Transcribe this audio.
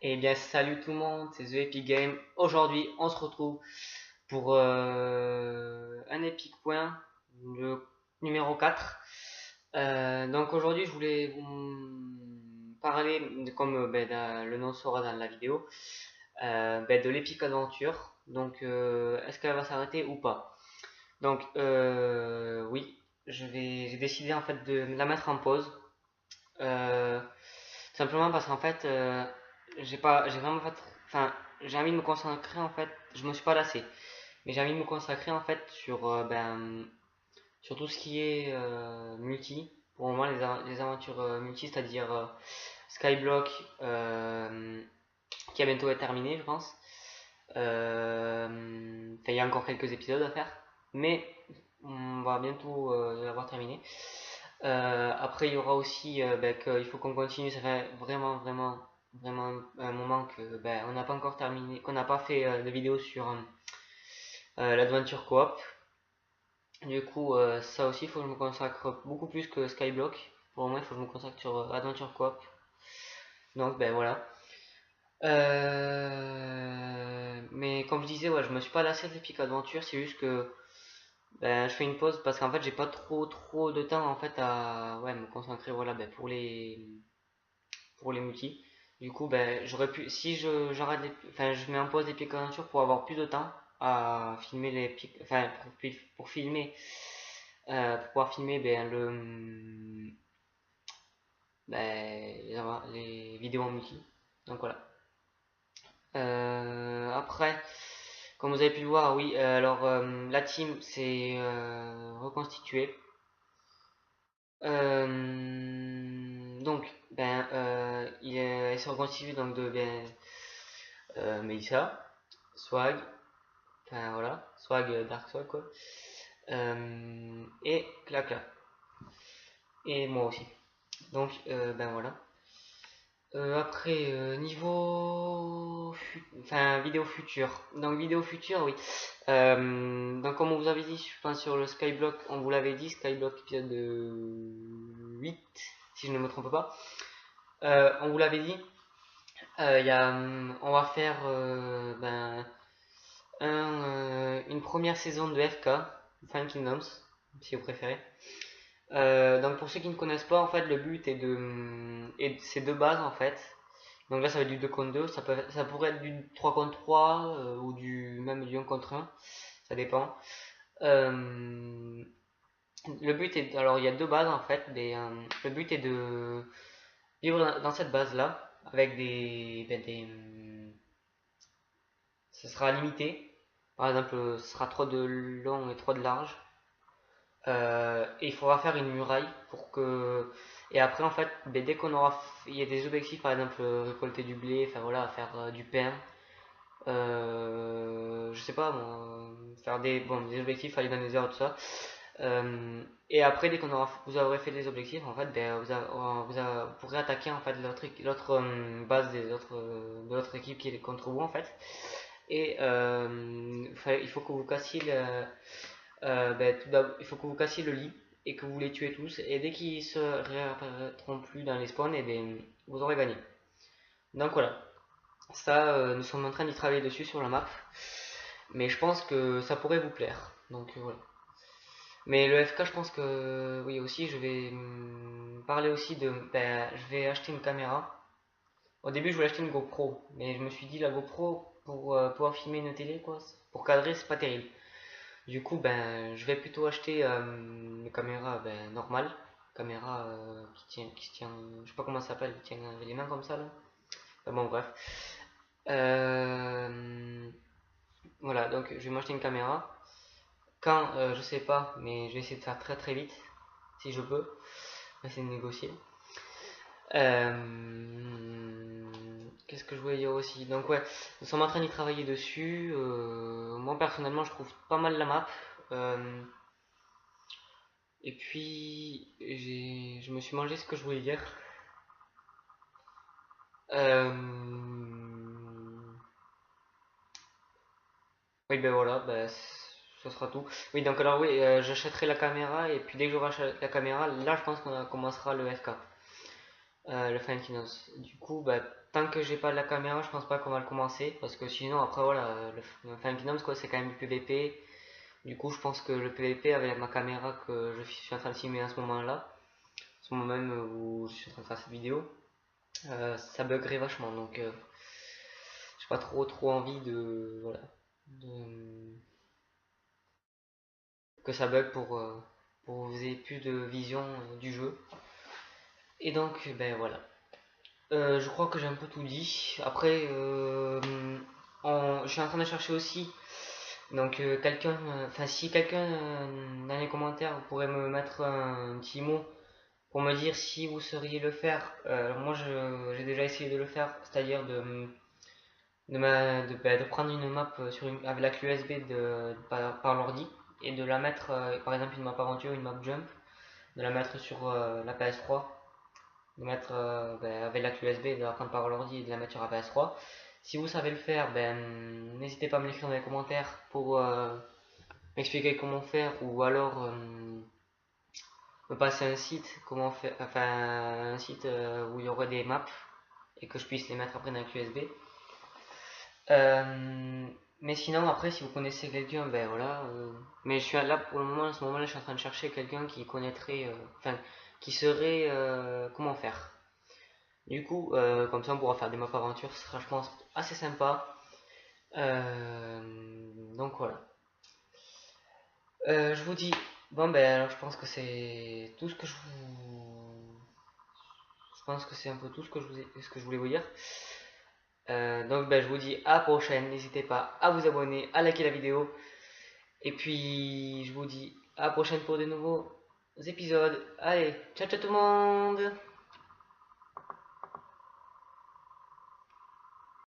Et bien salut tout le monde, c'est The Epic Game. Aujourd'hui on se retrouve pour un Epic Point, le numéro 4. Donc aujourd'hui je voulais vous parler, comme le nom sera dans la vidéo, de l'Epic Aventure. Donc est-ce qu'elle va s'arrêter ou pas? Donc oui, j'ai décidé en fait de la mettre en pause. Euh, Simplement parce qu'en fait, j'ai vraiment fait, enfin, j'ai envie de me consacrer en fait, je me suis pas lassé, mais j'ai envie de me consacrer en fait sur tout ce qui est multi, pour moi les aventures multi, c'est-à-dire Skyblock, qui a bientôt être terminé, je pense. Il y a encore quelques épisodes à faire, mais on va bientôt l'avoir terminé. Après, il y aura aussi qu'il faut qu'on continue. Ça fait vraiment un moment que on n'a pas encore terminé, qu'on n'a pas fait de vidéo sur l'aventure coop. Du coup, ça aussi, il faut que je me consacre beaucoup plus que Skyblock. Pour le moment, il faut que je me consacre sur Adventure Coop. Donc, voilà. Mais comme je disais, ouais, je me suis pas lassé de l'Epic Adventure. C'est juste que je fais une pause parce qu'en fait, j'ai pas trop de temps en fait à me concentrer voilà, pour les multis. Du coup, j'aurais pu, si je, j'arrête enfin, je mets en pause les pics aventure pour avoir plus de temps à filmer les pics, enfin, pour filmer, pour pouvoir filmer les vidéos en multi. Donc voilà. Après, comme vous avez pu le voir, oui, alors la team s'est reconstituée. Donc, elle se reconstitue donc de Melissa, Swag, enfin voilà, Swag Dark Swag quoi, et Clacla, et moi aussi. Donc, voilà. Après, niveau enfin vidéo future. Donc vidéo future, oui. Donc comme on vous avait dit, je pense sur le Skyblock, on vous l'avait dit, Skyblock épisode 8, si je ne me trompe pas. On vous l'avait dit, on va faire une première saison de FK, Final Kingdoms, si vous préférez. Donc pour ceux qui ne connaissent pas, en fait, le but est c'est deux bases en fait. Donc là, ça va être du 2 contre 2, ça pourrait être du 3 contre 3 ou même du 1 contre 1, ça dépend. Euh, le but est, alors il y a deux bases en fait, le but est de vivre dans cette base là avec ce sera limité. Par exemple, ce sera 3 de long et 3 de large. Et il faudra faire une muraille pour que. Et après, en fait, dès qu'on aura. Il y a des objectifs, par exemple, récolter du blé, enfin voilà, faire du pain. Je sais pas, moi, faire des objectifs, aller dans les heures, tout ça. Et après, dès vous aurez fait les objectifs, en fait, vous pourrez attaquer en fait l'autre base de l'autre équipe qui est contre vous, en fait. Et il faut que vous cassiez il faut que vous cassiez le lit et que vous les tuez tous. Et dès qu'ils se réapparaîtront plus dans les spawns, et vous aurez gagné. Donc voilà. Ça, nous sommes en train d'y travailler dessus sur la map. Mais je pense que ça pourrait vous plaire. Donc voilà. Mais le FK, je pense que oui aussi, je vais parler aussi je vais acheter une caméra. Au début, je voulais acheter une GoPro, mais je me suis dit la GoPro pour pouvoir filmer une télé, quoi, pour cadrer, c'est pas terrible. Du coup, je vais plutôt acheter une caméra normale, caméra qui se tient, je sais pas comment ça s'appelle, qui tient avec les mains comme ça là. Bon, bref. Euh, voilà, donc je vais m'acheter une caméra. Quand, je sais pas, mais je vais essayer de faire très très vite, si je peux. Essayer de négocier. Qu'est-ce que je voulais dire aussi? Donc ouais, nous sommes en train d'y travailler dessus. Moi personnellement, je trouve pas mal la map. Euh, et puis, je me suis mangé ce que je voulais dire. Euh, oui, voilà, ça sera tout. Oui, donc alors oui, j'achèterai la caméra et puis dès que j'aurai la caméra, là je pense qu'on commencera le FK. le Final Kingdoms. Du coup, bah, tant que j'ai pas la caméra, je pense pas qu'on va le commencer, parce que sinon après voilà, le Final Kingdoms quoi, c'est quand même du PVP. Du coup, je pense que le PVP avec ma caméra que je suis en train de filmer à ce moment-là, ce moment même où je suis en train de faire cette vidéo, ça buggerait vachement. Donc, j'ai pas trop envie de voilà, que ça bug pour que vous ayez plus de vision du jeu. Et donc, ben voilà. Je crois que j'ai un peu tout dit. Après, je suis en train de chercher aussi. Donc, enfin, si quelqu'un dans les commentaires vous pourrait me mettre un petit mot pour me dire si vous sauriez le faire. Moi, j'ai déjà essayé de le faire, c'est-à-dire de prendre une map avec la clé USB par l'ordi et de la mettre, par exemple, une map aventure, une map jump, de la mettre sur la PS3, de mettre avec la clé USB, de la prendre par l'ordi et de la mettre sur la PS3. Si vous savez le faire, n'hésitez pas à me l'écrire dans les commentaires pour m'expliquer comment faire, ou alors me passer un site, comment faire, enfin un site où il y aurait des maps et que je puisse les mettre après dans la clé USB. Mais sinon, après, si vous connaissez quelqu'un, ben voilà. Mais je suis là pour le moment, à ce moment-là, je suis en train de chercher quelqu'un qui connaîtrait, enfin, qui saurait comment faire. Du coup, comme ça, on pourra faire des maps aventures, ce sera, je pense, assez sympa. Donc voilà. Je vous dis, bon ben alors je pense que c'est tout ce que je pense que c'est un peu tout ce que je voulais vous dire. Donc ben, je vous dis à la prochaine, n'hésitez pas à vous abonner, à liker la vidéo. Et puis je vous dis à la prochaine pour de nouveaux épisodes. Allez, ciao ciao tout le monde!